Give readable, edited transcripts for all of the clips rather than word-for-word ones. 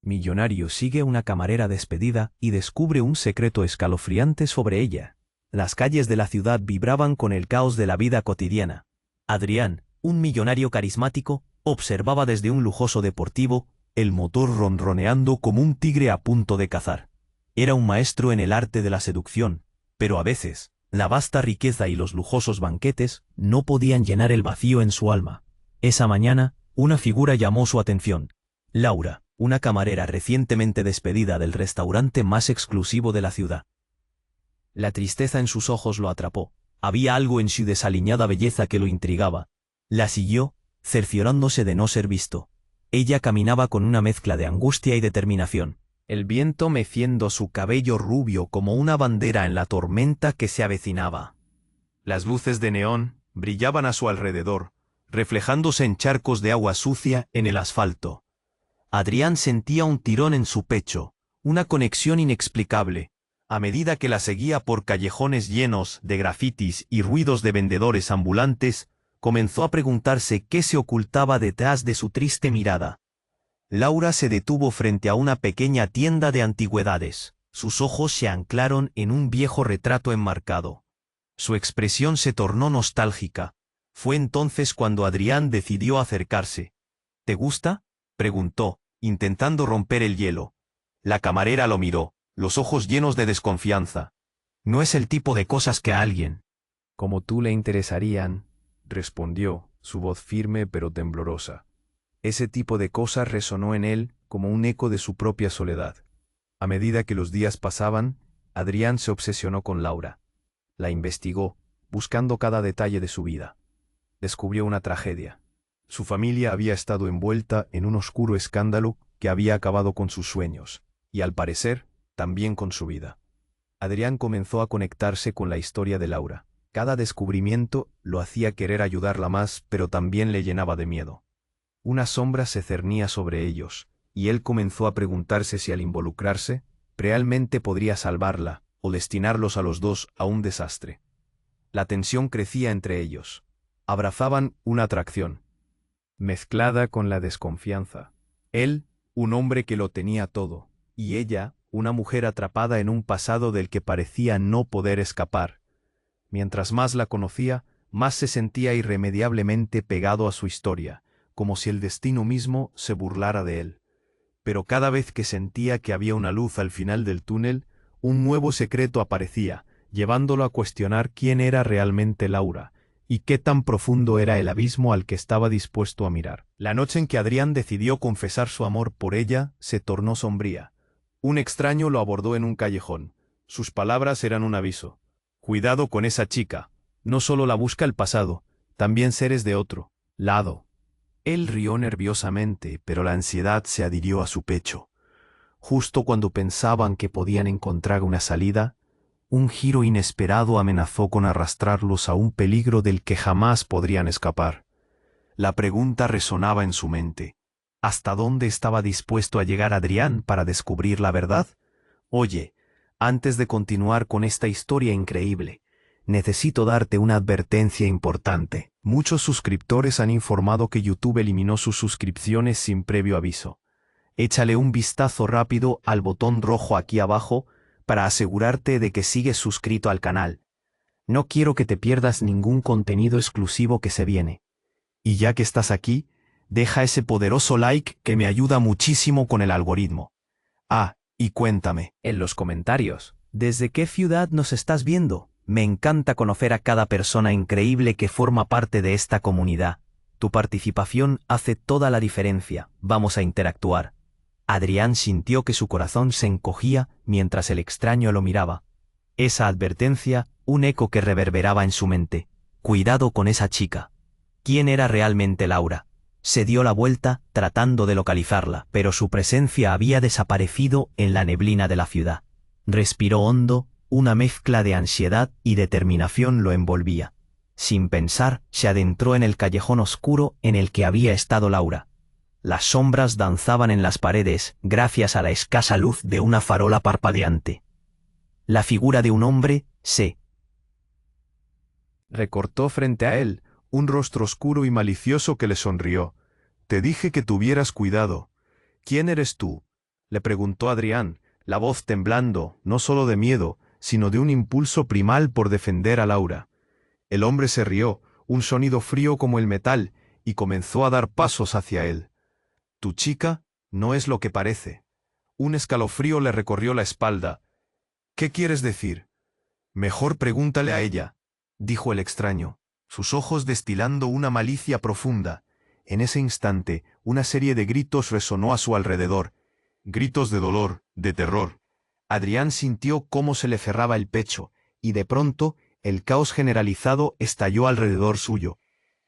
Millonario sigue a una camarera despedida y descubre un secreto escalofriante sobre ella. Las calles de la ciudad vibraban con el caos de la vida cotidiana. Adrián, un millonario carismático, observaba desde un lujoso deportivo, el motor ronroneando como un tigre a punto de cazar. Era un maestro en el arte de la seducción, pero a veces, la vasta riqueza y los lujosos banquetes no podían llenar el vacío en su alma. Esa mañana, una figura llamó su atención. Laura, una camarera recientemente despedida del restaurante más exclusivo de la ciudad. La tristeza en sus ojos lo atrapó. Había algo en su desaliñada belleza que lo intrigaba. La siguió, cerciorándose de no ser visto. Ella caminaba con una mezcla de angustia y determinación, el viento meciendo su cabello rubio como una bandera en la tormenta que se avecinaba. Las luces de neón brillaban a su alrededor, reflejándose en charcos de agua sucia en el asfalto. Adrián sentía un tirón en su pecho, una conexión inexplicable. A medida que la seguía por callejones llenos de grafitis y ruidos de vendedores ambulantes, comenzó a preguntarse qué se ocultaba detrás de su triste mirada. Laura se detuvo frente a una pequeña tienda de antigüedades. Sus ojos se anclaron en un viejo retrato enmarcado. Su expresión se tornó nostálgica. Fue entonces cuando Adrián decidió acercarse. ¿Te gusta?, preguntó, intentando romper el hielo. La camarera lo miró, los ojos llenos de desconfianza. No es el tipo de cosas que a alguien como tú le interesarían, respondió, su voz firme pero temblorosa. Ese tipo de cosas resonó en él como un eco de su propia soledad. A medida que los días pasaban, Adrián se obsesionó con Laura. La investigó, buscando cada detalle de su vida. Descubrió una tragedia. Su familia había estado envuelta en un oscuro escándalo que había acabado con sus sueños, y al parecer, también con su vida. Adrián comenzó a conectarse con la historia de Laura. Cada descubrimiento lo hacía querer ayudarla más, pero también le llenaba de miedo. Una sombra se cernía sobre ellos, y él comenzó a preguntarse si al involucrarse, realmente podría salvarla, o destinarlos a los dos a un desastre. La tensión crecía entre ellos. Abrazaban una atracción, mezclada con la desconfianza. Él, un hombre que lo tenía todo, y ella, una mujer atrapada en un pasado del que parecía no poder escapar. Mientras más la conocía, más se sentía irremediablemente pegado a su historia, como si el destino mismo se burlara de él. Pero cada vez que sentía que había una luz al final del túnel, un nuevo secreto aparecía, llevándolo a cuestionar quién era realmente Laura, y qué tan profundo era el abismo al que estaba dispuesto a mirar. La noche en que Adrián decidió confesar su amor por ella se tornó sombría. Un extraño lo abordó en un callejón. Sus palabras eran un aviso. Cuidado con esa chica. No solo la busca el pasado, también seres de otro lado. Él rió nerviosamente, pero la ansiedad se adhirió a su pecho. Justo cuando pensaban que podían encontrar una salida, un giro inesperado amenazó con arrastrarlos a un peligro del que jamás podrían escapar. La pregunta resonaba en su mente. ¿Hasta dónde estaba dispuesto a llegar Adrián para descubrir la verdad? Oye, antes de continuar con esta historia increíble, necesito darte una advertencia importante. Muchos suscriptores han informado que YouTube eliminó sus suscripciones sin previo aviso. Échale un vistazo rápido al botón rojo aquí abajo para asegurarte de que sigues suscrito al canal. No quiero que te pierdas ningún contenido exclusivo que se viene. Y ya que estás aquí, deja ese poderoso like que me ayuda muchísimo con el algoritmo. Ah, y cuéntame en los comentarios, ¿desde qué ciudad nos estás viendo? Me encanta conocer a cada persona increíble que forma parte de esta comunidad. Tu participación hace toda la diferencia. Vamos a interactuar. Adrián sintió que su corazón se encogía mientras el extraño lo miraba. Esa advertencia, un eco que reverberaba en su mente. Cuidado con esa chica. ¿Quién era realmente Laura? Se dio la vuelta, tratando de localizarla, pero su presencia había desaparecido en la neblina de la ciudad. Respiró hondo, una mezcla de ansiedad y determinación lo envolvía. Sin pensar, se adentró en el callejón oscuro en el que había estado Laura. Las sombras danzaban en las paredes, gracias a la escasa luz de una farola parpadeante. La figura de un hombre se recortó frente a él, un rostro oscuro y malicioso que le sonrió. «Te dije que tuvieras cuidado. ¿Quién eres tú?», le preguntó Adrián, la voz temblando, no solo de miedo, sino de un impulso primal por defender a Laura. El hombre se rió, un sonido frío como el metal, y comenzó a dar pasos hacia él. «Tu chica no es lo que parece». Un escalofrío le recorrió la espalda. «¿Qué quieres decir?» «Mejor pregúntale a ella», dijo el extraño, sus ojos destilando una malicia profunda. En ese instante, una serie de gritos resonó a su alrededor. Gritos de dolor, de terror. Adrián sintió cómo se le cerraba el pecho, y de pronto, el caos generalizado estalló alrededor suyo.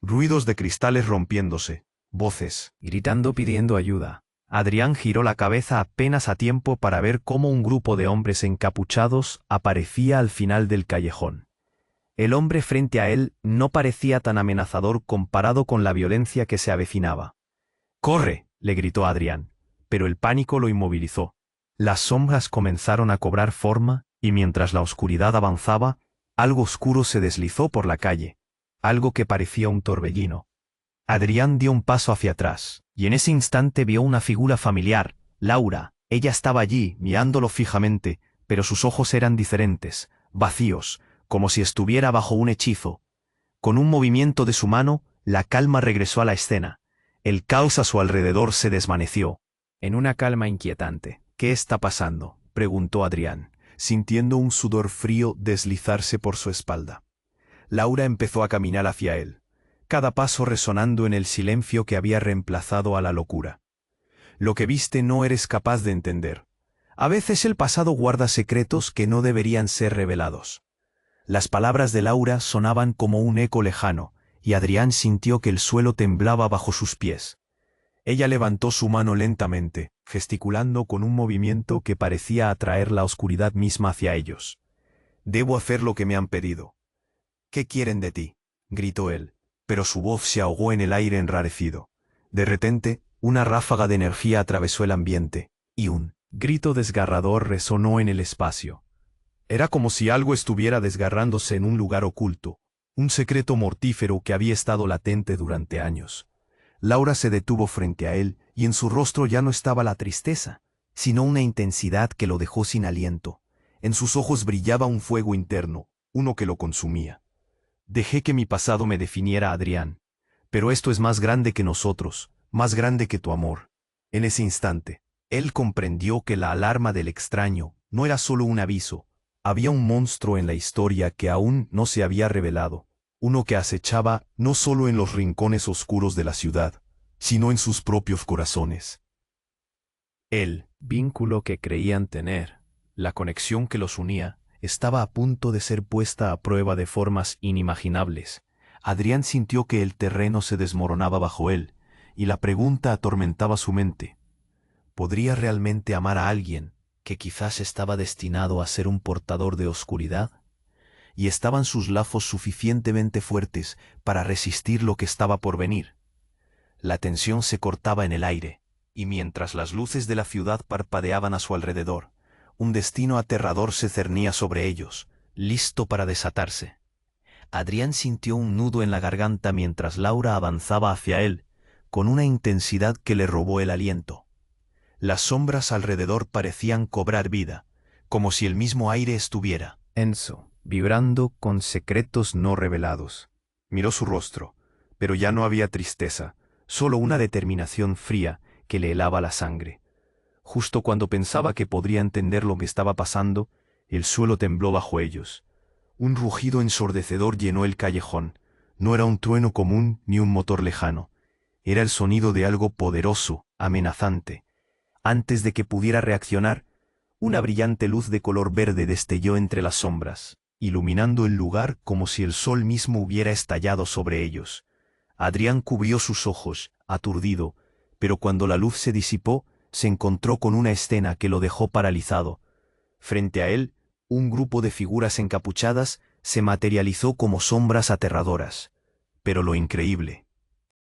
Ruidos de cristales rompiéndose, voces, gritando pidiendo ayuda. Adrián giró la cabeza apenas a tiempo para ver cómo un grupo de hombres encapuchados aparecía al final del callejón. El hombre frente a él no parecía tan amenazador comparado con la violencia que se avecinaba. «¡Corre!», le gritó Adrián, pero el pánico lo inmovilizó. Las sombras comenzaron a cobrar forma, y mientras la oscuridad avanzaba, algo oscuro se deslizó por la calle, algo que parecía un torbellino. Adrián dio un paso hacia atrás, y en ese instante vio una figura familiar, Laura. Ella estaba allí, mirándolo fijamente, pero sus ojos eran diferentes, vacíos, como si estuviera bajo un hechizo. Con un movimiento de su mano, la calma regresó a la escena. El caos a su alrededor se desvaneció. En una calma inquietante. «¿Qué está pasando?», preguntó Adrián, sintiendo un sudor frío deslizarse por su espalda. Laura empezó a caminar hacia él, cada paso resonando en el silencio que había reemplazado a la locura. «Lo que viste no eres capaz de entender. A veces el pasado guarda secretos que no deberían ser revelados». Las palabras de Laura sonaban como un eco lejano, y Adrián sintió que el suelo temblaba bajo sus pies. Ella levantó su mano lentamente, gesticulando con un movimiento que parecía atraer la oscuridad misma hacia ellos. «Debo hacer lo que me han pedido». «¿Qué quieren de ti?», gritó él, pero su voz se ahogó en el aire enrarecido. De repente, una ráfaga de energía atravesó el ambiente, y un grito desgarrador resonó en el espacio. Era como si algo estuviera desgarrándose en un lugar oculto, un secreto mortífero que había estado latente durante años. Laura se detuvo frente a él, y en su rostro ya no estaba la tristeza, sino una intensidad que lo dejó sin aliento. En sus ojos brillaba un fuego interno, uno que lo consumía. «Dejé que mi pasado me definiera, Adrián. Pero esto es más grande que nosotros, más grande que tu amor». En ese instante, él comprendió que la alarma del extraño no era solo un aviso. Había un monstruo en la historia que aún no se había revelado, uno que acechaba no solo en los rincones oscuros de la ciudad, sino en sus propios corazones. El vínculo que creían tener, la conexión que los unía, estaba a punto de ser puesta a prueba de formas inimaginables. Adrián sintió que el terreno se desmoronaba bajo él, y la pregunta atormentaba su mente. ¿Podría realmente amar a alguien que quizás estaba destinado a ser un portador de oscuridad? ¿Y estaban sus lazos suficientemente fuertes para resistir lo que estaba por venir? La tensión se cortaba en el aire, y mientras las luces de la ciudad parpadeaban a su alrededor, un destino aterrador se cernía sobre ellos, listo para desatarse. Adrián sintió un nudo en la garganta mientras Laura avanzaba hacia él, con una intensidad que le robó el aliento. Las sombras alrededor parecían cobrar vida, como si el mismo aire estuviera tenso, vibrando con secretos no revelados. Miró su rostro, pero ya no había tristeza, solo una determinación fría que le helaba la sangre. Justo cuando pensaba que podría entender lo que estaba pasando, el suelo tembló bajo ellos. Un rugido ensordecedor llenó el callejón. No era un trueno común ni un motor lejano. Era el sonido de algo poderoso, amenazante. Antes de que pudiera reaccionar, una brillante luz de color verde destelló entre las sombras, iluminando el lugar como si el sol mismo hubiera estallado sobre ellos. Adrián cubrió sus ojos, aturdido, pero cuando la luz se disipó, se encontró con una escena que lo dejó paralizado. Frente a él, un grupo de figuras encapuchadas se materializó como sombras aterradoras. Pero lo increíble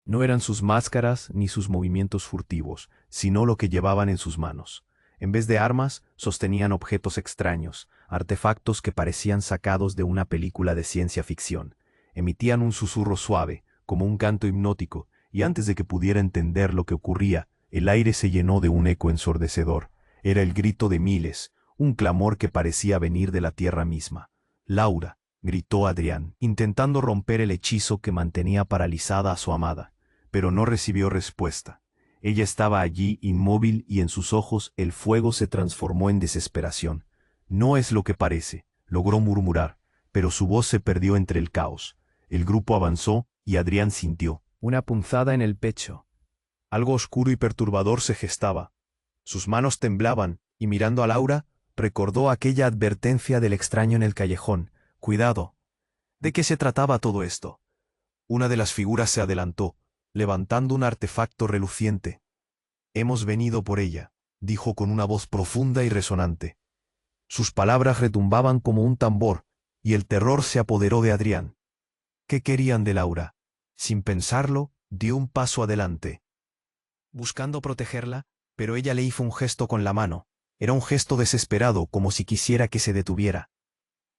no eran sus máscaras ni sus movimientos furtivos, sino lo que llevaban en sus manos. En vez de armas, sostenían objetos extraños, artefactos que parecían sacados de una película de ciencia ficción. Emitían un susurro suave, como un canto hipnótico, y antes de que pudiera entender lo que ocurría, el aire se llenó de un eco ensordecedor. Era el grito de miles, un clamor que parecía venir de la tierra misma. «Laura», gritó Adrián, intentando romper el hechizo que mantenía paralizada a su amada, pero no recibió respuesta. Ella estaba allí inmóvil y en sus ojos el fuego se transformó en desesperación. «No es lo que parece», logró murmurar, pero su voz se perdió entre el caos. El grupo avanzó y Adrián sintió una punzada en el pecho. algo oscuro y perturbador se gestaba. Sus manos temblaban, y mirando a Laura, recordó aquella advertencia del extraño en el callejón. «Cuidado». ¿De qué se trataba todo esto? Una de las figuras se adelantó, levantando un artefacto reluciente. «Hemos venido por ella», dijo con una voz profunda y resonante. Sus palabras retumbaban como un tambor, y el terror se apoderó de Adrián. ¿Qué querían de Laura? Sin pensarlo, dio un paso adelante, buscando protegerla, pero ella le hizo un gesto con la mano. Era un gesto desesperado, como si quisiera que se detuviera.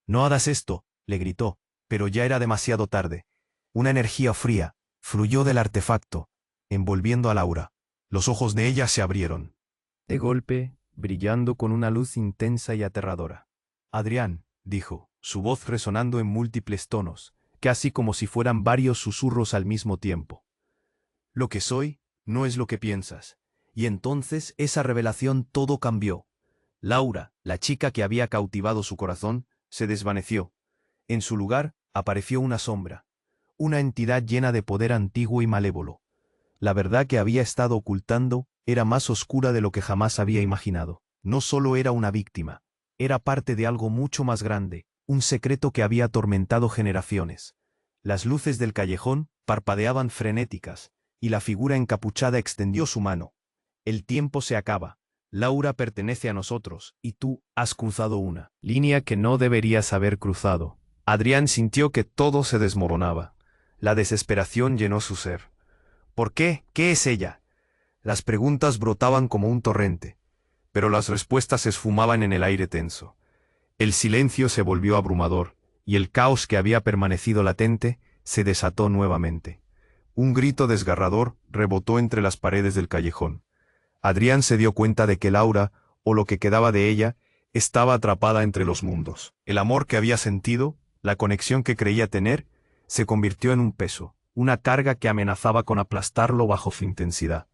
«No hagas esto», le gritó, pero ya era demasiado tarde. Una energía fría fluyó del artefacto, envolviendo a Laura. Los ojos de ella se abrieron. De golpe, brillando con una luz intensa y aterradora. «Adrián», dijo, su voz resonando en múltiples tonos, casi como si fueran varios susurros al mismo tiempo. «Lo que soy no es lo que piensas». Y entonces esa revelación todo cambió. Laura, la chica que había cautivado su corazón, se desvaneció. En su lugar apareció una sombra, una entidad llena de poder antiguo y malévolo. La verdad que había estado ocultando era más oscura de lo que jamás había imaginado. No solo era una víctima, era parte de algo mucho más grande, un secreto que había atormentado generaciones. Las luces del callejón parpadeaban frenéticas, y la figura encapuchada extendió su mano. «El tiempo se acaba. Laura pertenece a nosotros, y tú has cruzado una línea que no deberías haber cruzado». Adrián sintió que todo se desmoronaba. La desesperación llenó su ser. «¿Por qué? ¿Qué es ella?». Las preguntas brotaban como un torrente, pero las respuestas se esfumaban en el aire tenso. El silencio se volvió abrumador, y el caos que había permanecido latente se desató nuevamente. Un grito desgarrador rebotó entre las paredes del callejón. Adrián se dio cuenta de que Laura, o lo que quedaba de ella, estaba atrapada entre los mundos. El amor que había sentido, la conexión que creía tener, se convirtió en un peso, una carga que amenazaba con aplastarlo bajo su intensidad.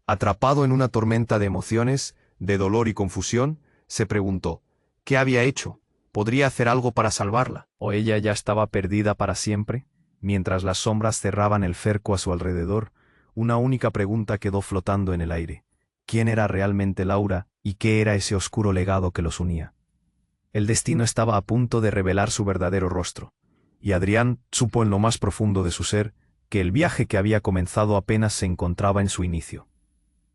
Atrapado en una tormenta de emociones, de dolor y confusión, se preguntó, ¿qué había hecho? ¿Podría hacer algo para salvarla? ¿O ella ya estaba perdida para siempre? Mientras las sombras cerraban el cerco a su alrededor, una única pregunta quedó flotando en el aire. ¿Quién era realmente Laura y qué era ese oscuro legado que los unía? El destino estaba a punto de revelar su verdadero rostro, y Adrián supo en lo más profundo de su ser que el viaje que había comenzado apenas se encontraba en su inicio.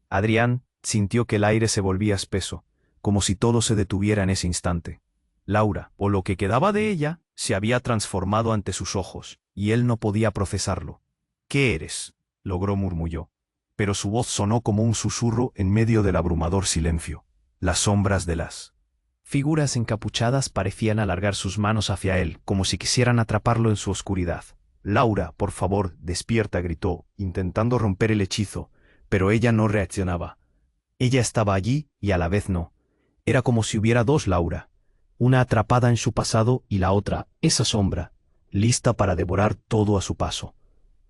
Adrián sintió que el aire se volvía espeso, como si todo se detuviera en ese instante. Laura, o lo que quedaba de ella, se había transformado ante sus ojos, y él no podía procesarlo. «¿Qué eres?», logró murmulló, pero su voz sonó como un susurro en medio del abrumador silencio. Las sombras de las figuras encapuchadas parecían alargar sus manos hacia él, como si quisieran atraparlo en su oscuridad. «Laura, por favor, despierta», gritó, intentando romper el hechizo, pero ella no reaccionaba. Ella estaba allí y a la vez no. Era como si hubiera dos Laura, una atrapada en su pasado y la otra, esa sombra, lista para devorar todo a su paso.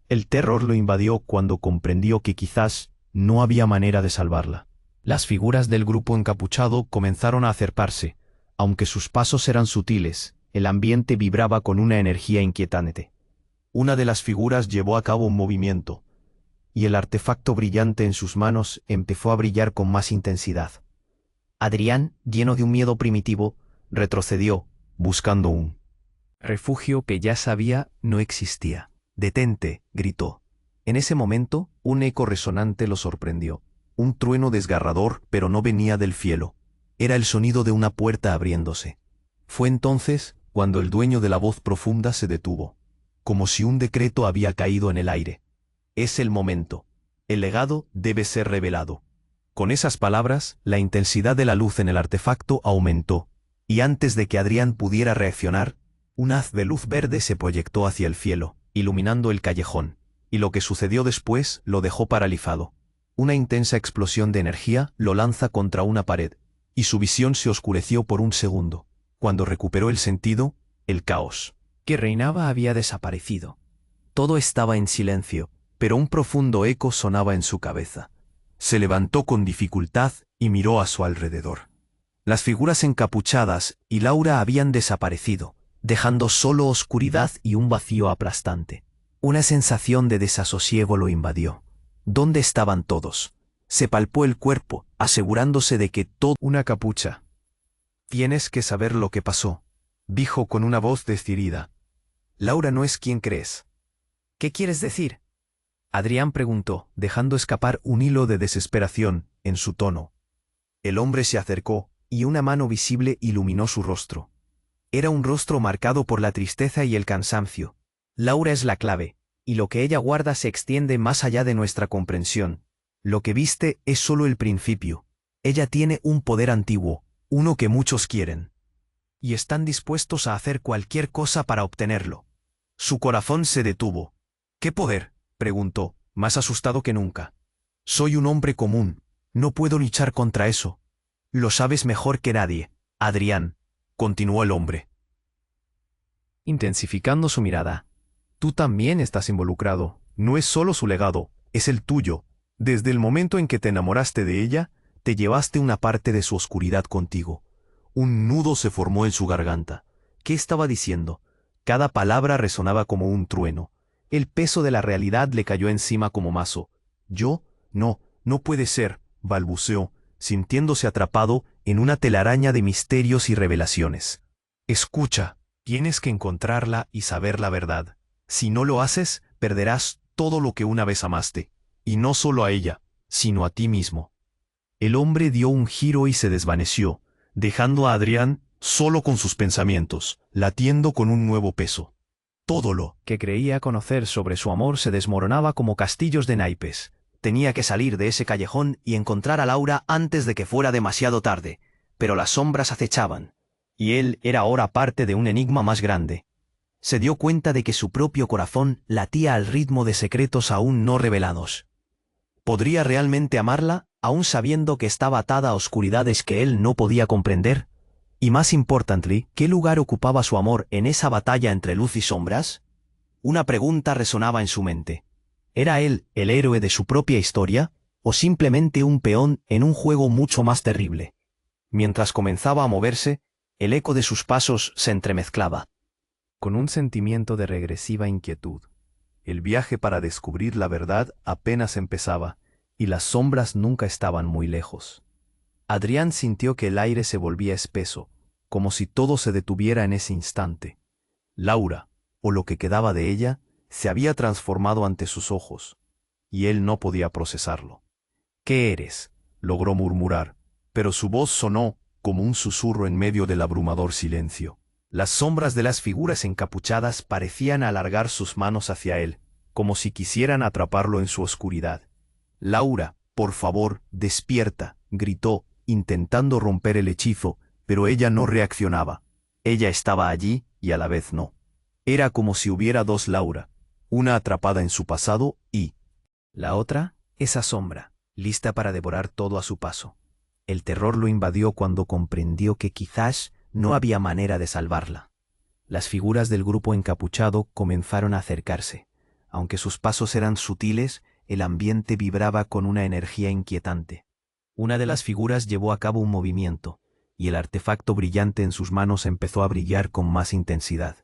El terror lo invadió cuando comprendió que quizás no había manera de salvarla. Las figuras del grupo encapuchado comenzaron a acercarse. Aunque sus pasos eran sutiles, el ambiente vibraba con una energía inquietante. Una de las figuras llevó a cabo un movimiento, y el artefacto brillante en sus manos empezó a brillar con más intensidad. Adrián, lleno de un miedo primitivo, retrocedió, buscando un refugio que ya sabía no existía. «Detente», gritó. En ese momento, un eco resonante lo sorprendió. Un trueno desgarrador, pero no venía del cielo. Era el sonido de una puerta abriéndose. Fue entonces cuando el dueño de la voz profunda se detuvo, como si un decreto había caído en el aire. «Es el momento. El legado debe ser revelado». Con esas palabras, la intensidad de la luz en el artefacto aumentó, y antes de que Adrián pudiera reaccionar, un haz de luz verde se proyectó hacia el cielo, iluminando el callejón, y lo que sucedió después lo dejó paralizado. Una intensa explosión de energía lo lanza contra una pared, y su visión se oscureció por un segundo. Cuando recuperó el sentido, el caos que reinaba había desaparecido. Todo estaba en silencio, pero un profundo eco sonaba en su cabeza. Se levantó con dificultad y miró a su alrededor. Las figuras encapuchadas y Laura habían desaparecido, dejando solo oscuridad y un vacío aplastante. Una sensación de desasosiego lo invadió. ¿Dónde estaban todos? Se palpó el cuerpo, asegurándose de que todo... Una capucha. Tienes que saber lo que pasó, dijo con una voz decidida. Laura no es quien crees. ¿Qué quieres decir? Adrián preguntó, dejando escapar un hilo de desesperación en su tono. El hombre se acercó, y una mano visible iluminó su rostro. Era un rostro marcado por la tristeza y el cansancio. Laura es la clave, y lo que ella guarda se extiende más allá de nuestra comprensión. Lo que viste es solo el principio. Ella tiene un poder antiguo, uno que muchos quieren. Y están dispuestos a hacer cualquier cosa para obtenerlo. Su corazón se detuvo. ¿Qué poder?, preguntó, más asustado que nunca. Soy un hombre común, no puedo luchar contra eso. Lo sabes mejor que nadie, Adrián, continuó el hombre, intensificando su mirada. Tú también estás involucrado. No es solo su legado, es el tuyo. Desde el momento en que te enamoraste de ella, te llevaste una parte de su oscuridad contigo. Un nudo se formó en su garganta. ¿Qué estaba diciendo? Cada palabra resonaba como un trueno. El peso de la realidad le cayó encima como mazo. ¿Yo? No, no puede ser, balbuceó, sintiéndose atrapado en una telaraña de misterios y revelaciones. Escucha, tienes que encontrarla y saber la verdad. Si no lo haces, perderás todo lo que una vez amaste, y no solo a ella, sino a ti mismo. El hombre dio un giro y se desvaneció, dejando a Adrián solo con sus pensamientos, latiendo con un nuevo peso. Todo lo que creía conocer sobre su amor se desmoronaba como castillos de naipes. Tenía que salir de ese callejón y encontrar a Laura antes de que fuera demasiado tarde, pero las sombras acechaban, y él era ahora parte de un enigma más grande. Se dio cuenta de que su propio corazón latía al ritmo de secretos aún no revelados. ¿Podría realmente amarla, aún sabiendo que estaba atada a oscuridades que él no podía comprender? Y más importante, ¿qué lugar ocupaba su amor en esa batalla entre luz y sombras? Una pregunta resonaba en su mente. ¿Era él el héroe de su propia historia, o simplemente un peón en un juego mucho más terrible? Mientras comenzaba a moverse, el eco de sus pasos se entremezclaba con un sentimiento de regresiva inquietud. El viaje para descubrir la verdad apenas empezaba, y las sombras nunca estaban muy lejos. Adrián sintió que el aire se volvía espeso, como si todo se detuviera en ese instante. Laura, o lo que quedaba de ella, se había transformado ante sus ojos, y él no podía procesarlo. «¿Qué eres?», logró murmurar, pero su voz sonó como un susurro en medio del abrumador silencio. Las sombras de las figuras encapuchadas parecían alargar sus manos hacia él, como si quisieran atraparlo en su oscuridad. «Laura, por favor, despierta», gritó, intentando romper el hechizo, pero ella no reaccionaba. Ella estaba allí y a la vez no. Era como si hubiera dos Laura, una atrapada en su pasado y la otra, esa sombra, lista para devorar todo a su paso. El terror lo invadió cuando comprendió que quizás no había manera de salvarla. Las figuras del grupo encapuchado comenzaron a acercarse. Aunque sus pasos eran sutiles, el ambiente vibraba con una energía inquietante. Una de las figuras llevó a cabo un movimiento, y el artefacto brillante en sus manos empezó a brillar con más intensidad.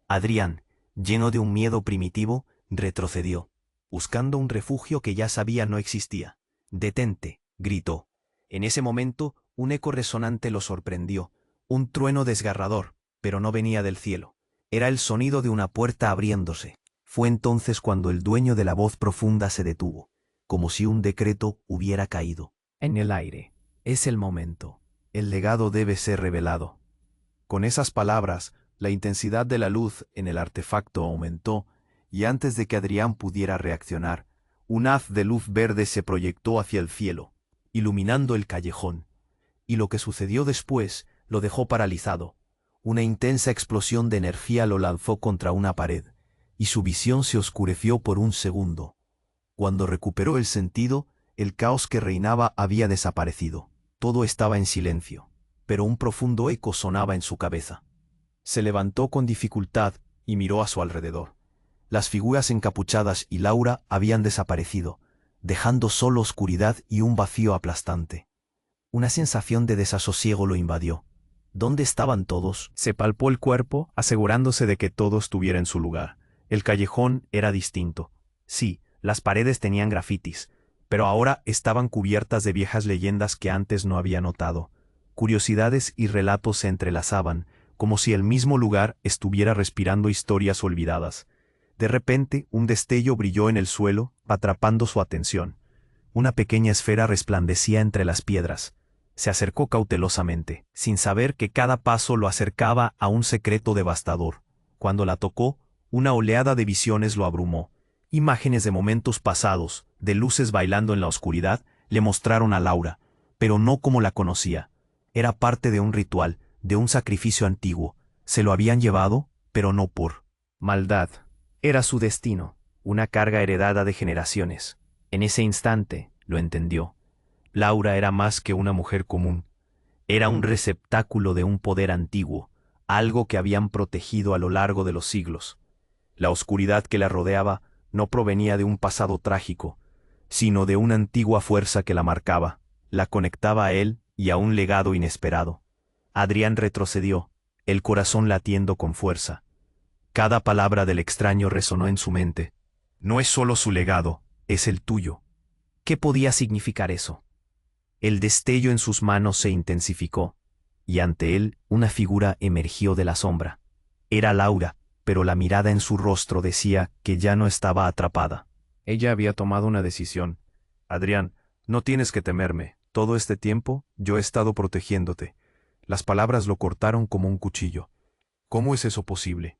Adrián, lleno de un miedo primitivo, retrocedió, buscando un refugio que ya sabía no existía. «Detente», gritó. En ese momento, un eco resonante lo sorprendió. Un trueno desgarrador, pero no venía del cielo. Era el sonido de una puerta abriéndose. Fue entonces cuando el dueño de la voz profunda se detuvo, como si un decreto hubiera caído en el aire. «Es el momento. El legado debe ser revelado». Con esas palabras, la intensidad de la luz en el artefacto aumentó, y antes de que Adrián pudiera reaccionar, un haz de luz verde se proyectó hacia el cielo, iluminando el callejón. Y lo que sucedió después lo dejó paralizado. Una intensa explosión de energía lo lanzó contra una pared, y su visión se oscureció por un segundo. Cuando recuperó el sentido, El caos que reinaba había desaparecido. Todo estaba en silencio, pero un profundo eco sonaba en su cabeza. Se levantó con dificultad y miró a su alrededor. Las figuras encapuchadas y Laura habían desaparecido, dejando solo oscuridad y un vacío aplastante. Una sensación de desasosiego lo invadió. ¿Dónde estaban todos? Se palpó el cuerpo, asegurándose de que todo estuviera en su lugar. El callejón era distinto. Sí, las paredes tenían grafitis, pero ahora estaban cubiertas de viejas leyendas que antes no había notado. Curiosidades y relatos se entrelazaban, como si el mismo lugar estuviera respirando historias olvidadas. De repente, un destello brilló en el suelo, atrapando su atención. Una pequeña esfera resplandecía entre las piedras. Se acercó cautelosamente, sin saber que cada paso lo acercaba a un secreto devastador. Cuando la tocó, una oleada de visiones lo abrumó. Imágenes de momentos pasados, de luces bailando en la oscuridad, le mostraron a Laura, pero no como la conocía. Era parte de un ritual, de un sacrificio antiguo. Se lo habían llevado, pero no por maldad. Era su destino, una carga heredada de generaciones. En ese instante, lo entendió. Laura era más que una mujer común. Era un receptáculo de un poder antiguo, algo que habían protegido a lo largo de los siglos. La oscuridad que la rodeaba no provenía de un pasado trágico, sino de una antigua fuerza que la marcaba, la conectaba a él y a un legado inesperado. Adrián retrocedió, el corazón latiendo con fuerza. Cada palabra del extraño resonó en su mente. No es solo su legado, es el tuyo. ¿Qué podía significar eso? El destello en sus manos se intensificó, y ante él una figura emergió de la sombra. Era Laura, pero la mirada en su rostro decía que ya no estaba atrapada. Ella había tomado una decisión. Adrián, no tienes que temerme. Todo este tiempo yo he estado protegiéndote. Las palabras lo cortaron como un cuchillo. ¿Cómo es eso posible?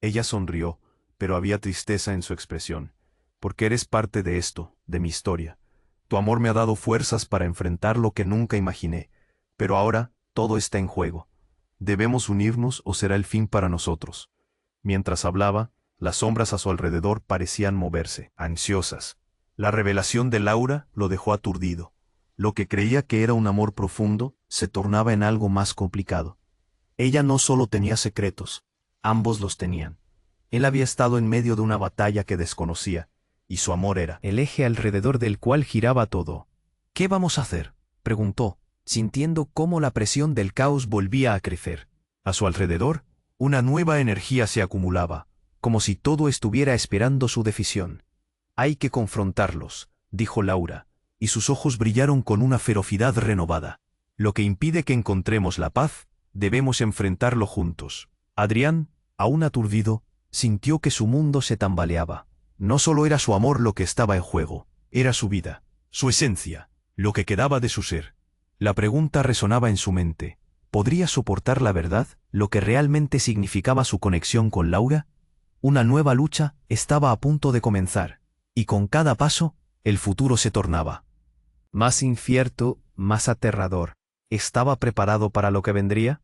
Ella sonrió, pero había tristeza en su expresión. Porque eres parte de esto, de mi historia. Tu amor me ha dado fuerzas para enfrentar lo que nunca imaginé. Pero ahora todo está en juego. Debemos unirnos o será el fin para nosotros. Mientras hablaba, las sombras a su alrededor parecían moverse, ansiosas. La revelación de Laura lo dejó aturdido. Lo que creía que era un amor profundo se tornaba en algo más complicado. Ella no solo tenía secretos, ambos los tenían. Él había estado en medio de una batalla que desconocía, y su amor era el eje alrededor del cual giraba todo. ¿Qué vamos a hacer?, preguntó, sintiendo cómo la presión del caos volvía a crecer. A su alrededor, una nueva energía se acumulaba, como si todo estuviera esperando su decisión. Hay que confrontarlos, dijo Laura, y sus ojos brillaron con una ferocidad renovada. Lo que impide que encontremos la paz, debemos enfrentarlo juntos. Adrián, aún aturdido, sintió que su mundo se tambaleaba. No solo era su amor lo que estaba en juego, era su vida, su esencia, lo que quedaba de su ser. La pregunta resonaba en su mente. ¿Podría soportar la verdad, lo que realmente significaba su conexión con Laura? Una nueva lucha estaba a punto de comenzar, y con cada paso, el futuro se tornaba más incierto, más aterrador. ¿Estaba preparado para lo que vendría?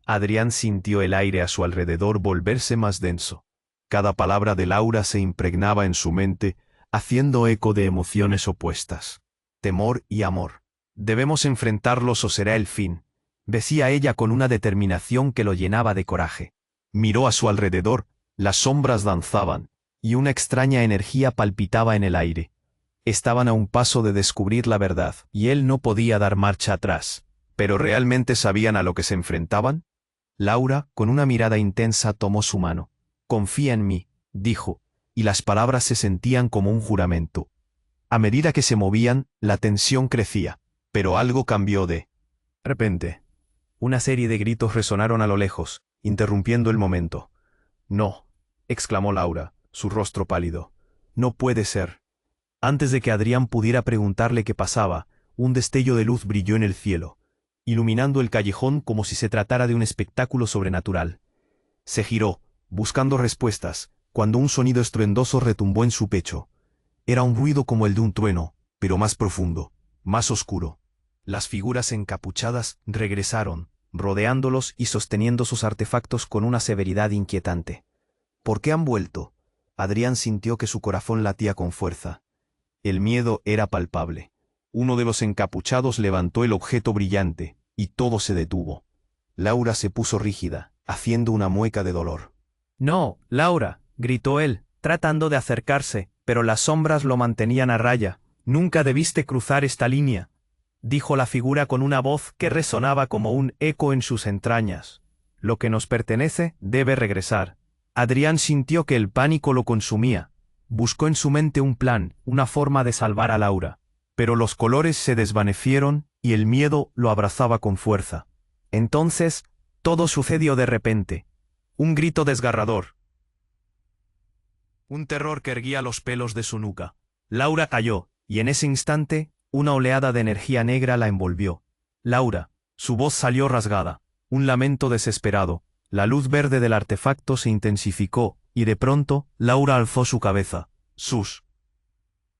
Adrián sintió el aire a su alrededor volverse más denso. Cada palabra de Laura se impregnaba en su mente, haciendo eco de emociones opuestas. Temor y amor. Debemos enfrentarlos o será el fin, decía ella con una determinación que lo llenaba de coraje. Miró a su alrededor, las sombras danzaban, y una extraña energía palpitaba en el aire. Estaban a un paso de descubrir la verdad, y él no podía dar marcha atrás. ¿Pero realmente sabían a lo que se enfrentaban? Laura, con una mirada intensa, tomó su mano. «Confía en mí», dijo, y las palabras se sentían como un juramento. A medida que se movían, la tensión crecía, pero algo cambió de repente. Una serie de gritos resonaron a lo lejos, interrumpiendo el momento. «No», exclamó Laura, su rostro pálido. «No puede ser». Antes de que Adrián pudiera preguntarle qué pasaba, un destello de luz brilló en el cielo, iluminando el callejón como si se tratara de un espectáculo sobrenatural. Se giró, buscando respuestas, cuando un sonido estruendoso retumbó en su pecho. Era un ruido como el de un trueno, pero más profundo, más oscuro. Las figuras encapuchadas regresaron, rodeándolos y sosteniendo sus artefactos con una severidad inquietante. ¿Por qué han vuelto? Adrián sintió que su corazón latía con fuerza. El miedo era palpable. Uno de los encapuchados levantó el objeto brillante, y todo se detuvo. Laura se puso rígida, haciendo una mueca de dolor. No, Laura, gritó él, tratando de acercarse, pero las sombras lo mantenían a raya. Nunca debiste cruzar esta línea, dijo la figura con una voz que resonaba como un eco en sus entrañas. Lo que nos pertenece debe regresar. Adrián sintió que el pánico lo consumía. Buscó en su mente un plan, una forma de salvar a Laura. Pero los colores se desvanecieron y el miedo lo abrazaba con fuerza. Entonces, todo sucedió de repente. Un grito desgarrador. Un terror que erguía los pelos de su nuca. Laura cayó, y en ese instante, una oleada de energía negra la envolvió. Laura, su voz salió rasgada, un lamento desesperado. La luz verde del artefacto se intensificó, y de pronto, Laura alzó su cabeza, sus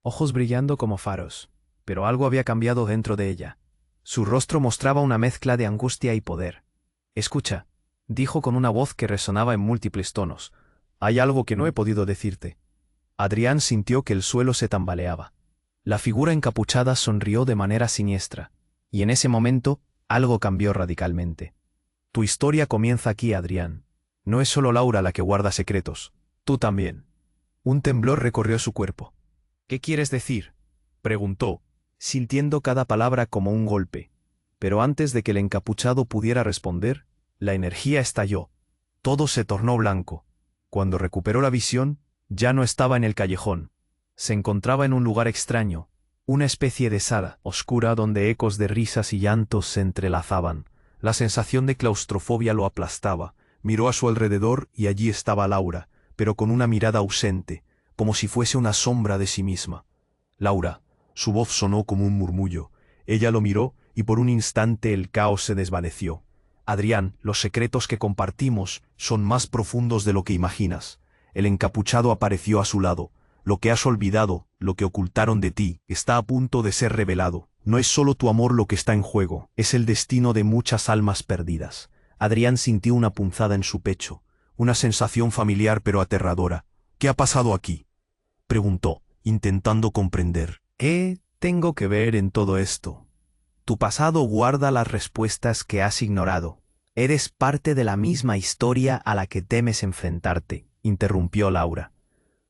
ojos brillando como faros. Pero algo había cambiado dentro de ella. Su rostro mostraba una mezcla de angustia y poder. Escucha, dijo con una voz que resonaba en múltiples tonos. Hay algo que no he podido decirte. Adrián sintió que el suelo se tambaleaba. La figura encapuchada sonrió de manera siniestra, y en ese momento algo cambió radicalmente. Tu historia comienza aquí, Adrián. No es solo Laura la que guarda secretos, tú también. Un temblor recorrió su cuerpo. ¿Qué quieres decir?, preguntó, sintiendo cada palabra como un golpe. Pero antes de que el encapuchado pudiera responder, la energía estalló. Todo se tornó blanco. Cuando recuperó la visión, ya no estaba en el callejón. Se encontraba en un lugar extraño, una especie de sala oscura donde ecos de risas y llantos se entrelazaban. La sensación de claustrofobia lo aplastaba. Miró a su alrededor y allí estaba Laura, pero con una mirada ausente, como si fuese una sombra de sí misma. Laura. Su voz sonó como un murmullo. Ella lo miró y por un instante el caos se desvaneció. Adrián, los secretos que compartimos son más profundos de lo que imaginas. El encapuchado apareció a su lado. Lo que has olvidado, lo que ocultaron de ti, está a punto de ser revelado. No es solo tu amor lo que está en juego, es el destino de muchas almas perdidas. Adrián sintió una punzada en su pecho, una sensación familiar pero aterradora. ¿Qué ha pasado aquí?, preguntó, intentando comprender. ¿Qué tengo que ver en todo esto? Tu pasado guarda las respuestas que has ignorado. Eres parte de la misma historia a la que temes enfrentarte, interrumpió Laura.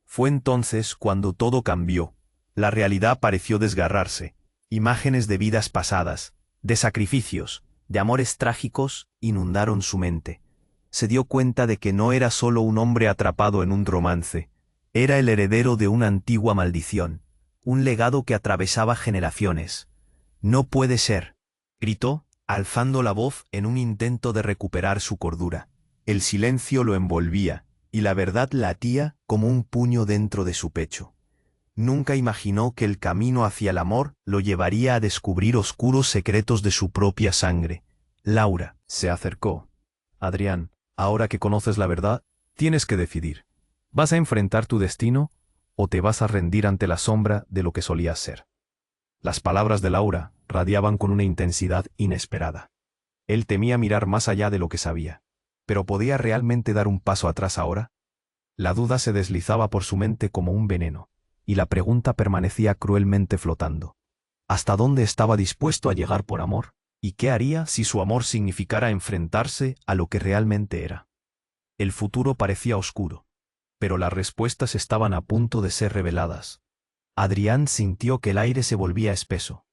Fue entonces cuando todo cambió. La realidad pareció desgarrarse. Imágenes de vidas pasadas, de sacrificios, de amores trágicos inundaron su mente. Se dio cuenta de que no era solo un hombre atrapado en un romance. Era el heredero de una antigua maldición. Un legado que atravesaba generaciones. No puede ser, gritó, alzando la voz en un intento de recuperar su cordura. El silencio lo envolvía, y la verdad latía como un puño dentro de su pecho. Nunca imaginó que el camino hacia el amor lo llevaría a descubrir oscuros secretos de su propia sangre. Laura se acercó. Adrián, ahora que conoces la verdad, tienes que decidir. ¿Vas a enfrentar tu destino o te vas a rendir ante la sombra de lo que solías ser? Las palabras de Laura radiaban con una intensidad inesperada. Él temía mirar más allá de lo que sabía. ¿Pero podía realmente dar un paso atrás ahora? La duda se deslizaba por su mente como un veneno, y la pregunta permanecía cruelmente flotando. ¿Hasta dónde estaba dispuesto a llegar por amor? ¿Y qué haría si su amor significara enfrentarse a lo que realmente era? El futuro parecía oscuro, pero las respuestas estaban a punto de ser reveladas. Adrián sintió que el aire se volvía espeso,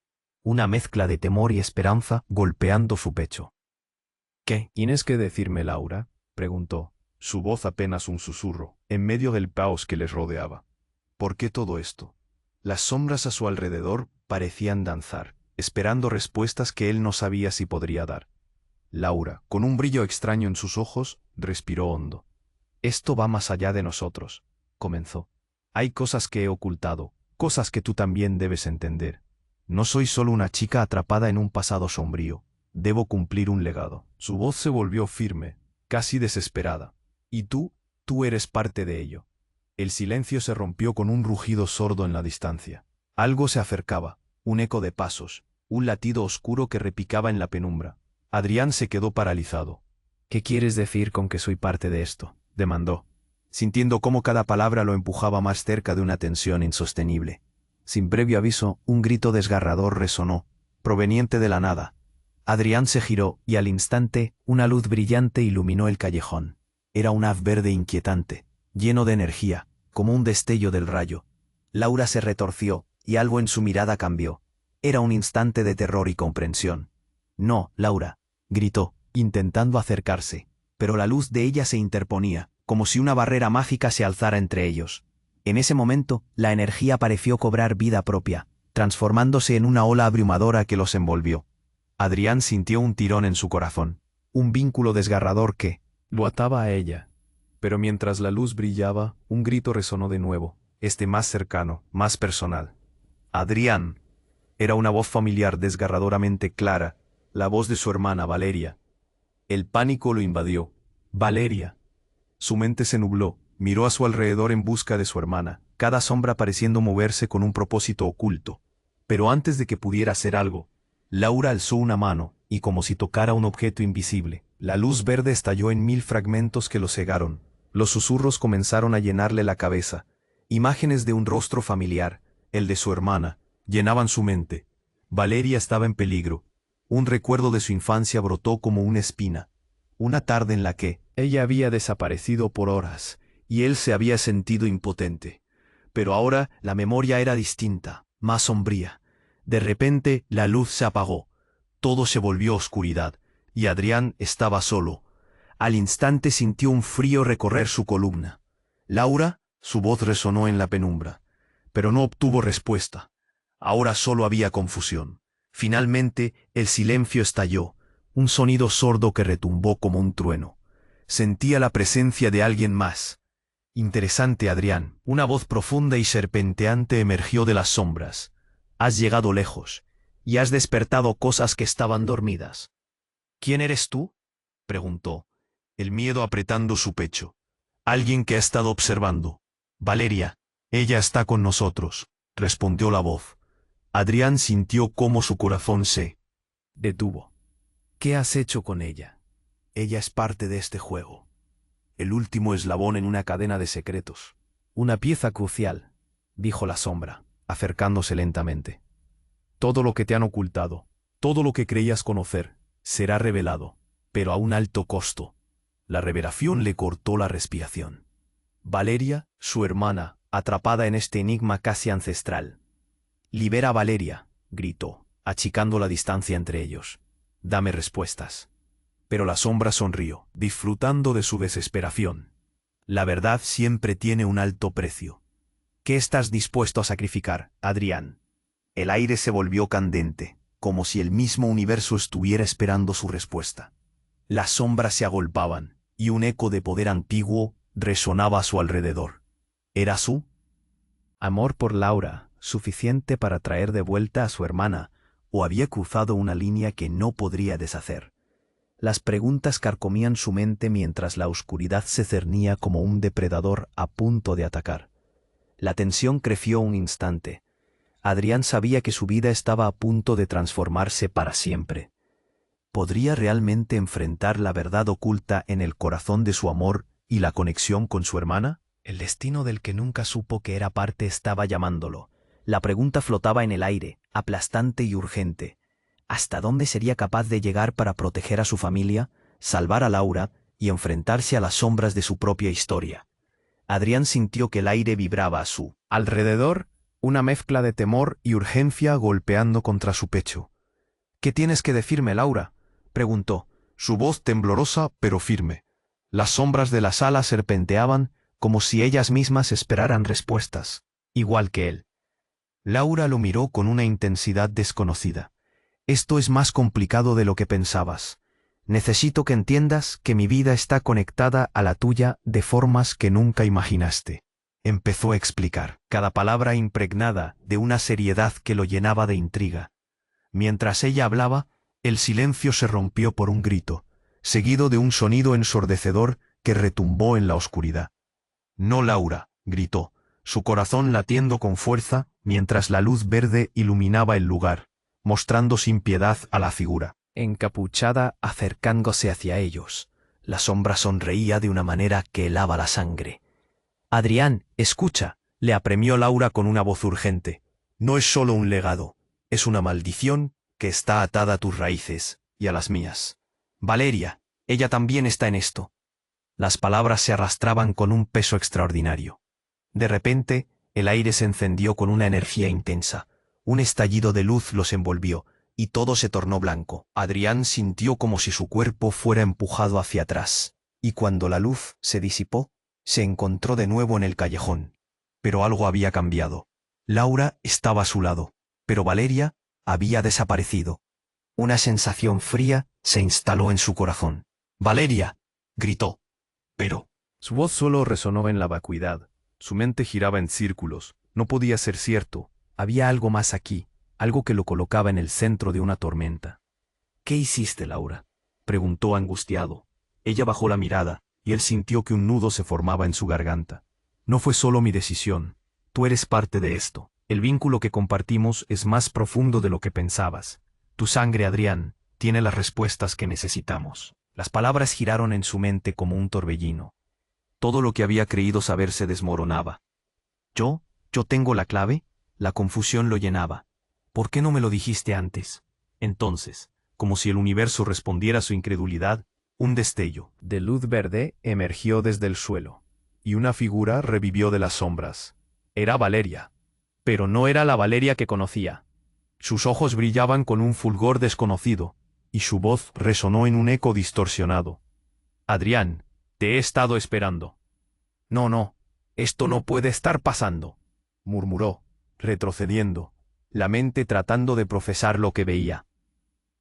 una mezcla de temor y esperanza golpeando su pecho. ¿Qué tienes que decirme, Laura?, preguntó, su voz apenas un susurro, en medio del caos que les rodeaba. ¿Por qué todo esto? Las sombras a su alrededor parecían danzar, esperando respuestas que él no sabía si podría dar. Laura, con un brillo extraño en sus ojos, respiró hondo. Esto va más allá de nosotros, comenzó. Hay cosas que he ocultado, cosas que tú también debes entender. No soy solo una chica atrapada en un pasado sombrío. Debo cumplir un legado. Su voz se volvió firme, casi desesperada. Y tú eres parte de ello. El silencio se rompió con un rugido sordo en la distancia. Algo se acercaba, un eco de pasos, un latido oscuro que repicaba en la penumbra. Adrián se quedó paralizado. ¿Qué quieres decir con que soy parte de esto?, demandó, sintiendo cómo cada palabra lo empujaba más cerca de una tensión insostenible. Sin previo aviso, un grito desgarrador resonó, proveniente de la nada. Adrián se giró y al instante, una luz brillante iluminó el callejón. Era un haz verde inquietante, lleno de energía, como un destello del rayo. Laura se retorció, y algo en su mirada cambió. Era un instante de terror y comprensión. «No, Laura», gritó, intentando acercarse, pero la luz de ella se interponía, como si una barrera mágica se alzara entre ellos. En ese momento, la energía pareció cobrar vida propia, transformándose en una ola abrumadora que los envolvió. Adrián sintió un tirón en su corazón, un vínculo desgarrador que lo ataba a ella. Pero mientras la luz brillaba, un grito resonó de nuevo, más cercano, más personal. «Adrián». Era una voz familiar desgarradoramente clara, la voz de su hermana Valeria. El pánico lo invadió. «Valeria». Su mente se nubló, miró a su alrededor en busca de su hermana, cada sombra pareciendo moverse con un propósito oculto. Pero antes de que pudiera hacer algo, Laura alzó una mano, y como si tocara un objeto invisible, la luz verde estalló en 1000 fragmentos que lo cegaron. Los susurros comenzaron a llenarle la cabeza. Imágenes de un rostro familiar, el de su hermana, llenaban su mente. Valeria estaba en peligro. Un recuerdo de su infancia brotó como una espina. Una tarde en la que ella había desaparecido por horas, y él se había sentido impotente. Pero ahora la memoria era distinta, más sombría. De repente la luz se apagó. Todo se volvió oscuridad, y Adrián estaba solo. Al instante sintió un frío recorrer su columna. «Laura», su voz resonó en la penumbra, pero no obtuvo respuesta. Ahora solo había confusión. Finalmente, el silencio estalló, un sonido sordo que retumbó como un trueno. Sentía la presencia de alguien más. «Interesante, Adrián». Una voz profunda y serpenteante emergió de las sombras. «Has llegado lejos, y has despertado cosas que estaban dormidas». «¿Quién eres tú?», preguntó, el miedo apretando su pecho. «Alguien que ha estado observando». «Valeria, ella está con nosotros», respondió la voz. Adrián sintió cómo su corazón se detuvo. «¿Qué has hecho con ella?». «Ella es parte de este juego. El último eslabón en una cadena de secretos. Una pieza crucial», dijo la sombra, acercándose lentamente. «Todo lo que te han ocultado, todo lo que creías conocer, será revelado, pero a un alto costo». La revelación le cortó la respiración. Valeria, su hermana, atrapada en este enigma casi ancestral. «Libera a Valeria», gritó, achicando la distancia entre ellos. «Dame respuestas». Pero la sombra sonrió, disfrutando de su desesperación. «La verdad siempre tiene un alto precio». «¿Qué estás dispuesto a sacrificar, Adrián?». El aire se volvió candente, como si el mismo universo estuviera esperando su respuesta. Las sombras se agolpaban, y un eco de poder antiguo resonaba a su alrededor. ¿Era su amor por Laura suficiente para traer de vuelta a su hermana, o había cruzado una línea que no podría deshacer? Las preguntas carcomían su mente mientras la oscuridad se cernía como un depredador a punto de atacar. La tensión creció un instante. Adrián sabía que su vida estaba a punto de transformarse para siempre. ¿Podría realmente enfrentar la verdad oculta en el corazón de su amor y la conexión con su hermana? El destino del que nunca supo que era parte estaba llamándolo. La pregunta flotaba en el aire, aplastante y urgente. ¿Hasta dónde sería capaz de llegar para proteger a su familia, salvar a Laura y enfrentarse a las sombras de su propia historia? Adrián sintió que el aire vibraba a su alrededor, una mezcla de temor y urgencia golpeando contra su pecho. «¿Qué tienes que decirme, Laura?», preguntó, su voz temblorosa pero firme. Las sombras de la sala serpenteaban como si ellas mismas esperaran respuestas, igual que él. Laura lo miró con una intensidad desconocida. «Esto es más complicado de lo que pensabas. Necesito que entiendas que mi vida está conectada a la tuya de formas que nunca imaginaste». Empezó a explicar, cada palabra impregnada de una seriedad que lo llenaba de intriga. Mientras ella hablaba, el silencio se rompió por un grito, seguido de un sonido ensordecedor que retumbó en la oscuridad. «No, Laura», gritó, su corazón latiendo con fuerza mientras la luz verde iluminaba el lugar, mostrando sin piedad a la figura encapuchada acercándose hacia ellos. La sombra sonreía de una manera que helaba la sangre. «Adrián, escucha», le apremió Laura con una voz urgente. No es solo un legado, es una maldición que está atada a tus raíces y a las mías. Valeria, ella también está en esto. Las palabras se arrastraban con un peso extraordinario. De repente, el aire se encendió con una energía intensa. Un estallido de luz los envolvió, y todo se tornó blanco. Adrián sintió como si su cuerpo fuera empujado hacia atrás, y cuando la luz se disipó, se encontró de nuevo en el callejón. Pero algo había cambiado. Laura estaba a su lado, pero Valeria había desaparecido. Una sensación fría se instaló en su corazón. «¡Valeria!», gritó. Pero su voz solo resonó en la vacuidad. Su mente giraba en círculos. No podía ser cierto. Había algo más aquí, algo que lo colocaba en el centro de una tormenta. «¿Qué hiciste, Laura?», preguntó angustiado. Ella bajó la mirada, y él sintió que un nudo se formaba en su garganta. «No fue solo mi decisión. Tú eres parte de esto. El vínculo que compartimos es más profundo de lo que pensabas. Tu sangre, Adrián, tiene las respuestas que necesitamos». Las palabras giraron en su mente como un torbellino. Todo lo que había creído saber se desmoronaba. ¿Yo tengo la clave? La confusión lo llenaba. ¿Por qué no me lo dijiste antes? Entonces, como si el universo respondiera a su incredulidad, un destello de luz verde emergió desde el suelo, y una figura revivió de las sombras. Era Valeria. Pero no era la Valeria que conocía. Sus ojos brillaban con un fulgor desconocido, y su voz resonó en un eco distorsionado. «Adrián, te he estado esperando». «No, esto no puede estar pasando», murmuró, retrocediendo, la mente tratando de procesar lo que veía.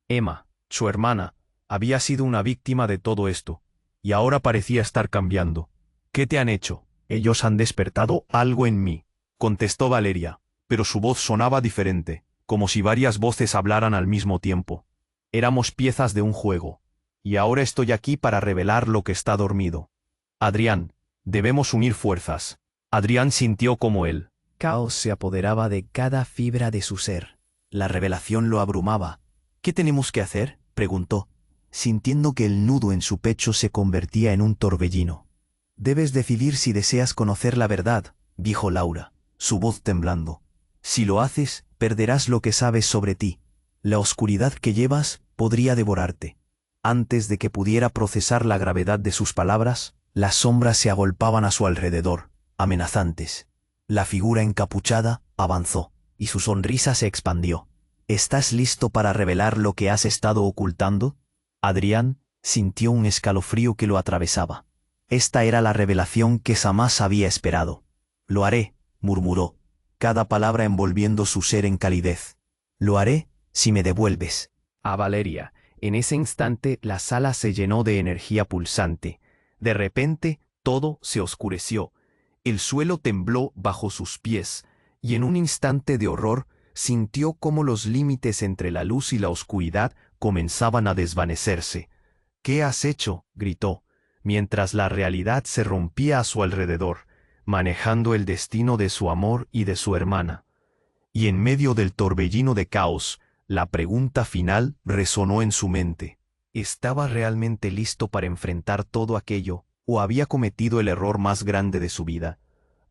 Emma, su hermana, había sido una víctima de todo esto, y ahora parecía estar cambiando. «¿Qué te han hecho?». «Ellos han despertado algo en mí», contestó Valeria, pero su voz sonaba diferente, como si varias voces hablaran al mismo tiempo. «Éramos piezas de un juego, y ahora estoy aquí para revelar lo que está dormido. Adrián, debemos unir fuerzas». Adrián sintió como el caos se apoderaba de cada fibra de su ser. La revelación lo abrumaba. «¿Qué tenemos que hacer?», preguntó, sintiendo que el nudo en su pecho se convertía en un torbellino. «Debes decidir si deseas conocer la verdad», dijo Laura, su voz temblando. «Si lo haces, perderás lo que sabes sobre ti. La oscuridad que llevas podría devorarte». Antes de que pudiera procesar la gravedad de sus palabras, las sombras se agolpaban a su alrededor, amenazantes. La figura encapuchada avanzó, y su sonrisa se expandió. «¿Estás listo para revelar lo que has estado ocultando?». Adrián sintió un escalofrío que lo atravesaba. Esta era la revelación que jamás había esperado. «Lo haré», murmuró, cada palabra envolviendo su ser en calidez. «Lo haré si me devuelves a Valeria». En ese instante la sala se llenó de energía pulsante. De repente todo se oscureció. El suelo tembló bajo sus pies, y en un instante de horror sintió cómo los límites entre la luz y la oscuridad comenzaban a desvanecerse. «¿Qué has hecho?», gritó, mientras la realidad se rompía a su alrededor, manejando el destino de su amor y de su hermana. Y en medio del torbellino de caos, la pregunta final resonó en su mente. ¿Estaba realmente listo para enfrentar todo aquello, o había cometido el error más grande de su vida?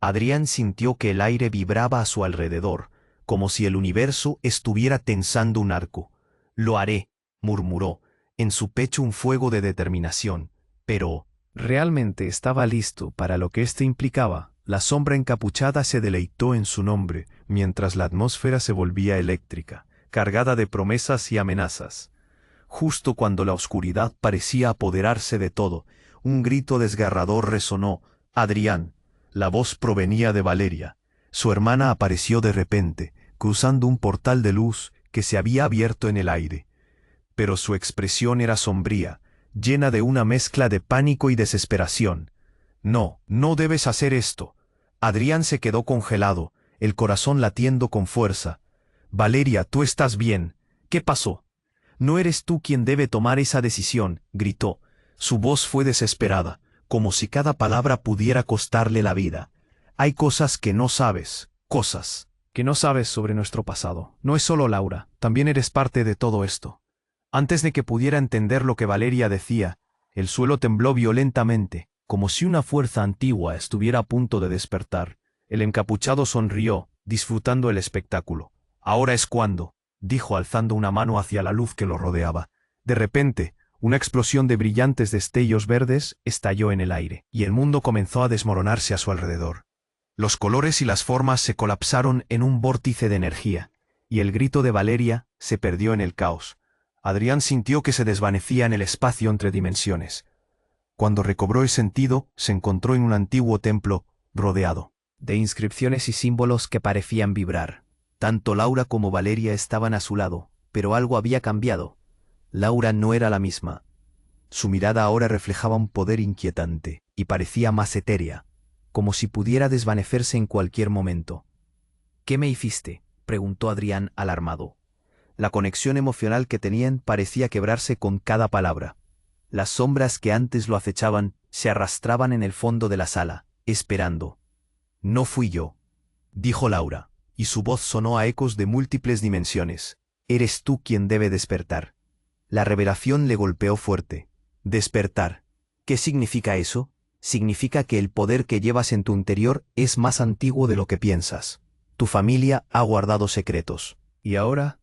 Adrián sintió que el aire vibraba a su alrededor, como si el universo estuviera tensando un arco. «Lo haré», murmuró, en su pecho un fuego de determinación. Pero ¿realmente estaba listo para lo que esto implicaba? La sombra encapuchada se deleitó en su nombre, mientras la atmósfera se volvía eléctrica, cargada de promesas y amenazas. Justo cuando la oscuridad parecía apoderarse de todo, un grito desgarrador resonó. «Adrián». La voz provenía de Valeria. Su hermana apareció de repente, cruzando un portal de luz que se había abierto en el aire. Pero su expresión era sombría, llena de una mezcla de pánico y desesperación. «No debes hacer esto». Adrián se quedó congelado, el corazón latiendo con fuerza. «Valeria, tú estás bien. ¿Qué pasó?». «No eres tú quien debe tomar esa decisión», gritó. Su voz fue desesperada, como si cada palabra pudiera costarle la vida. «Hay cosas que no sabes, cosas que no sabes sobre nuestro pasado. No es solo Laura, también eres parte de todo esto». Antes de que pudiera entender lo que Valeria decía, el suelo tembló violentamente, como si una fuerza antigua estuviera a punto de despertar. El encapuchado sonrió, disfrutando el espectáculo. Ahora es cuando, dijo alzando una mano hacia la luz que lo rodeaba. De repente, una explosión de brillantes destellos verdes estalló en el aire, y el mundo comenzó a desmoronarse a su alrededor. Los colores y las formas se colapsaron en un vórtice de energía, y el grito de Valeria se perdió en el caos. Adrián sintió que se desvanecía en el espacio entre dimensiones. Cuando recobró el sentido, se encontró en un antiguo templo, rodeado de inscripciones y símbolos que parecían vibrar. Tanto Laura como Valeria estaban a su lado, pero algo había cambiado. Laura no era la misma. Su mirada ahora reflejaba un poder inquietante, y parecía más etérea, como si pudiera desvanecerse en cualquier momento. «¿Qué me hiciste?», preguntó Adrián alarmado. La conexión emocional que tenían parecía quebrarse con cada palabra. Las sombras que antes lo acechaban se arrastraban en el fondo de la sala, esperando. «No fui yo», dijo Laura, y su voz sonó a ecos de múltiples dimensiones. «Eres tú quien debe despertar». La revelación le golpeó fuerte. «Despertar. ¿Qué significa eso?». «Significa que el poder que llevas en tu interior es más antiguo de lo que piensas. Tu familia ha guardado secretos. Y ahora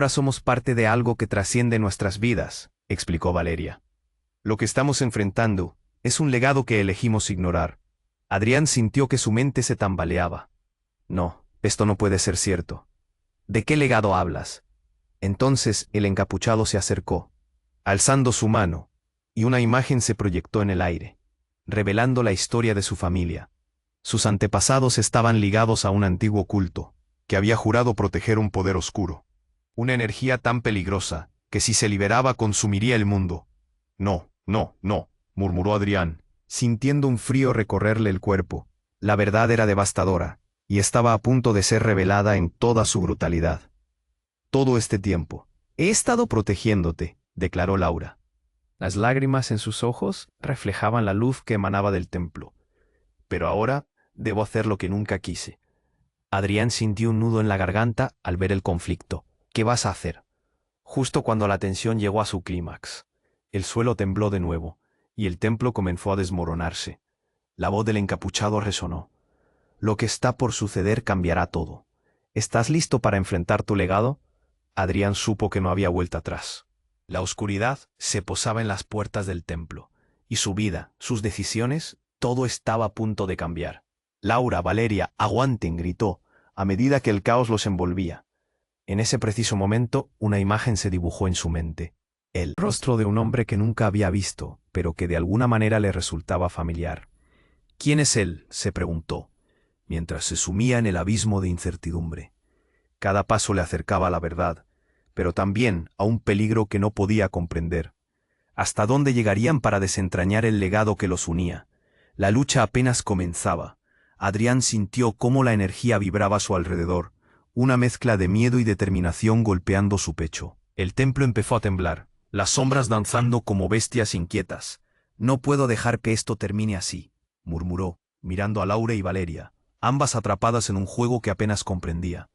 somos parte de algo que trasciende nuestras vidas», explicó Valeria. «Lo que estamos enfrentando es un legado que elegimos ignorar». Adrián sintió que su mente se tambaleaba. «No, esto no puede ser cierto». «¿De qué legado hablas?». Entonces el encapuchado se acercó, alzando su mano, y una imagen se proyectó en el aire, revelando la historia de su familia. Sus antepasados estaban ligados a un antiguo culto, que había jurado proteger un poder oscuro. Una energía tan peligrosa, que si se liberaba consumiría el mundo. «No, no, no», murmuró Adrián, sintiendo un frío recorrerle el cuerpo. La verdad era devastadora, y estaba a punto de ser revelada en toda su brutalidad. «Todo este tiempo he estado protegiéndote», declaró Laura. Las lágrimas en sus ojos reflejaban la luz que emanaba del templo. «Pero ahora debo hacer lo que nunca quise». Adrián sintió un nudo en la garganta al ver el conflicto. «¿Qué vas a hacer?». Justo cuando la tensión llegó a su clímax, el suelo tembló de nuevo, y el templo comenzó a desmoronarse. La voz del encapuchado resonó. «Lo que está por suceder cambiará todo. ¿Estás listo para enfrentar tu legado?». Adrián supo que no había vuelta atrás. La oscuridad se posaba en las puertas del templo, y su vida, sus decisiones, todo estaba a punto de cambiar. «Laura, Valeria, aguanten», gritó, a medida que el caos los envolvía. En ese preciso momento, una imagen se dibujó en su mente. El rostro de un hombre que nunca había visto, pero que de alguna manera le resultaba familiar. «¿Quién es él?», se preguntó, mientras se sumía en el abismo de incertidumbre. Cada paso le acercaba a la verdad, pero también a un peligro que no podía comprender. ¿Hasta dónde llegarían para desentrañar el legado que los unía? La lucha apenas comenzaba. Adrián sintió cómo la energía vibraba a su alrededor, una mezcla de miedo y determinación golpeando su pecho. El templo empezó a temblar, las sombras danzando como bestias inquietas. «No puedo dejar que esto termine así», murmuró, mirando a Laura y Valeria, ambas atrapadas en un juego que apenas comprendía.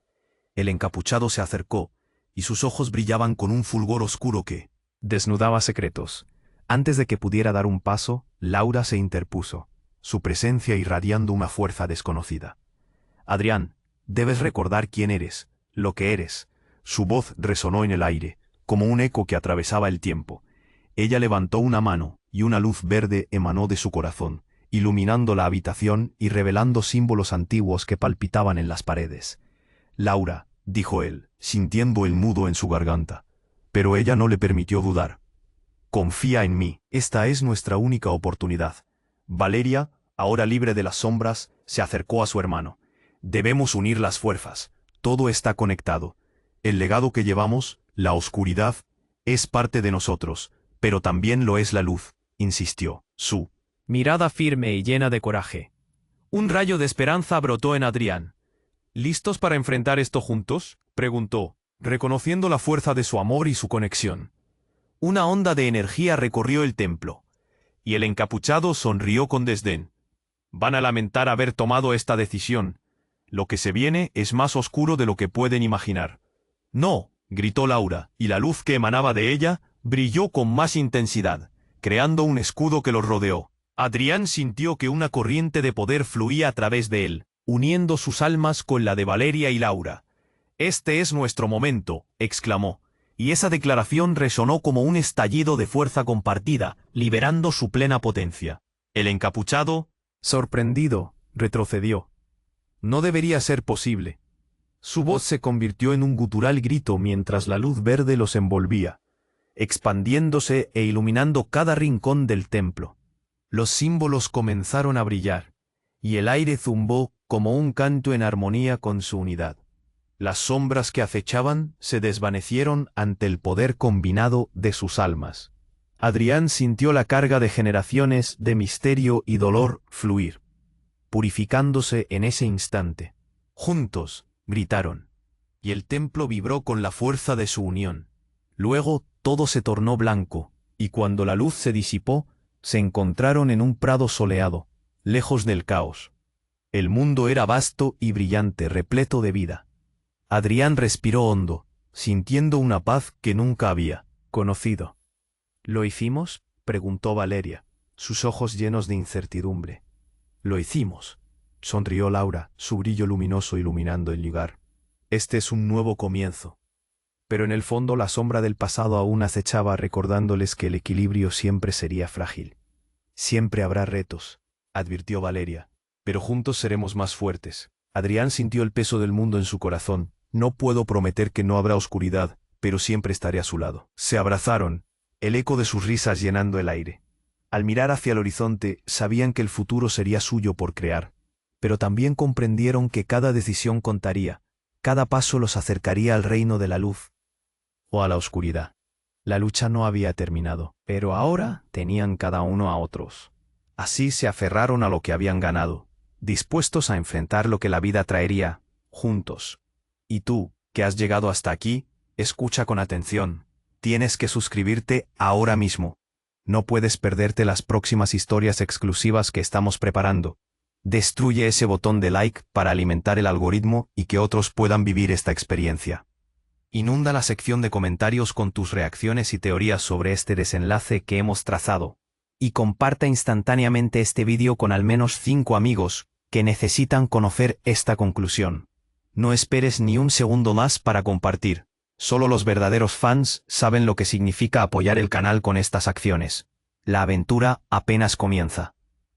El encapuchado se acercó, y sus ojos brillaban con un fulgor oscuro que desnudaba secretos. Antes de que pudiera dar un paso, Laura se interpuso, su presencia irradiando una fuerza desconocida. «Adrián, debes recordar quién eres, lo que eres». Su voz resonó en el aire, como un eco que atravesaba el tiempo. Ella levantó una mano, y una luz verde emanó de su corazón, iluminando la habitación y revelando símbolos antiguos que palpitaban en las paredes. «Laura», dijo él, sintiendo el nudo en su garganta. Pero ella no le permitió dudar. «Confía en mí, esta es nuestra única oportunidad». Valeria, ahora libre de las sombras, se acercó a su hermano. «Debemos unir las fuerzas. Todo está conectado. El legado que llevamos, la oscuridad, es parte de nosotros, pero también lo es la luz», insistió. Su mirada firme y llena de coraje. Un rayo de esperanza brotó en Adrián. «¿Listos para enfrentar esto juntos?», preguntó, reconociendo la fuerza de su amor y su conexión. Una onda de energía recorrió el templo, y el encapuchado sonrió con desdén. «Van a lamentar haber tomado esta decisión. Lo que se viene es más oscuro de lo que pueden imaginar». «No», gritó Laura, y la luz que emanaba de ella brilló con más intensidad, creando un escudo que los rodeó. Adrián sintió que una corriente de poder fluía a través de él, uniendo sus almas con la de Valeria y Laura. «Este es nuestro momento», exclamó, y esa declaración resonó como un estallido de fuerza compartida, liberando su plena potencia. El encapuchado, sorprendido, retrocedió. No debería ser posible. Su voz se convirtió en un gutural grito mientras la luz verde los envolvía, expandiéndose e iluminando cada rincón del templo. Los símbolos comenzaron a brillar, y el aire zumbó como un canto en armonía con su unidad. Las sombras que acechaban se desvanecieron ante el poder combinado de sus almas. Adrián sintió la carga de generaciones de misterio y dolor fluir, purificándose en ese instante. Juntos, gritaron, y el templo vibró con la fuerza de su unión. Luego todo se tornó blanco, y cuando la luz se disipó, se encontraron en un prado soleado, lejos del caos. El mundo era vasto y brillante, repleto de vida. Adrián respiró hondo, sintiendo una paz que nunca había conocido. ¿Lo hicimos?, preguntó Valeria, sus ojos llenos de incertidumbre. «Lo hicimos», sonrió Laura, su brillo luminoso iluminando el lugar. «Este es un nuevo comienzo». Pero en el fondo la sombra del pasado aún acechaba, recordándoles que el equilibrio siempre sería frágil. «Siempre habrá retos», advirtió Valeria, «pero juntos seremos más fuertes». Adrián sintió el peso del mundo en su corazón. «No puedo prometer que no habrá oscuridad, pero siempre estaré a su lado». Se abrazaron, el eco de sus risas llenando el aire. Al mirar hacia el horizonte, sabían que el futuro sería suyo por crear, pero también comprendieron que cada decisión contaría, cada paso los acercaría al reino de la luz o a la oscuridad. La lucha no había terminado, pero ahora tenían cada uno a otros. Así se aferraron a lo que habían ganado, dispuestos a enfrentar lo que la vida traería, juntos. Y tú, que has llegado hasta aquí, escucha con atención. Tienes que suscribirte ahora mismo. No puedes perderte las próximas historias exclusivas que estamos preparando. Destruye ese botón de like para alimentar el algoritmo y que otros puedan vivir esta experiencia. Inunda la sección de comentarios con tus reacciones y teorías sobre este desenlace que hemos trazado. Y comparta instantáneamente este vídeo con al menos 5 amigos que necesitan conocer esta conclusión. No esperes ni un segundo más para compartir. Solo los verdaderos fans saben lo que significa apoyar el canal con estas acciones. La aventura apenas comienza.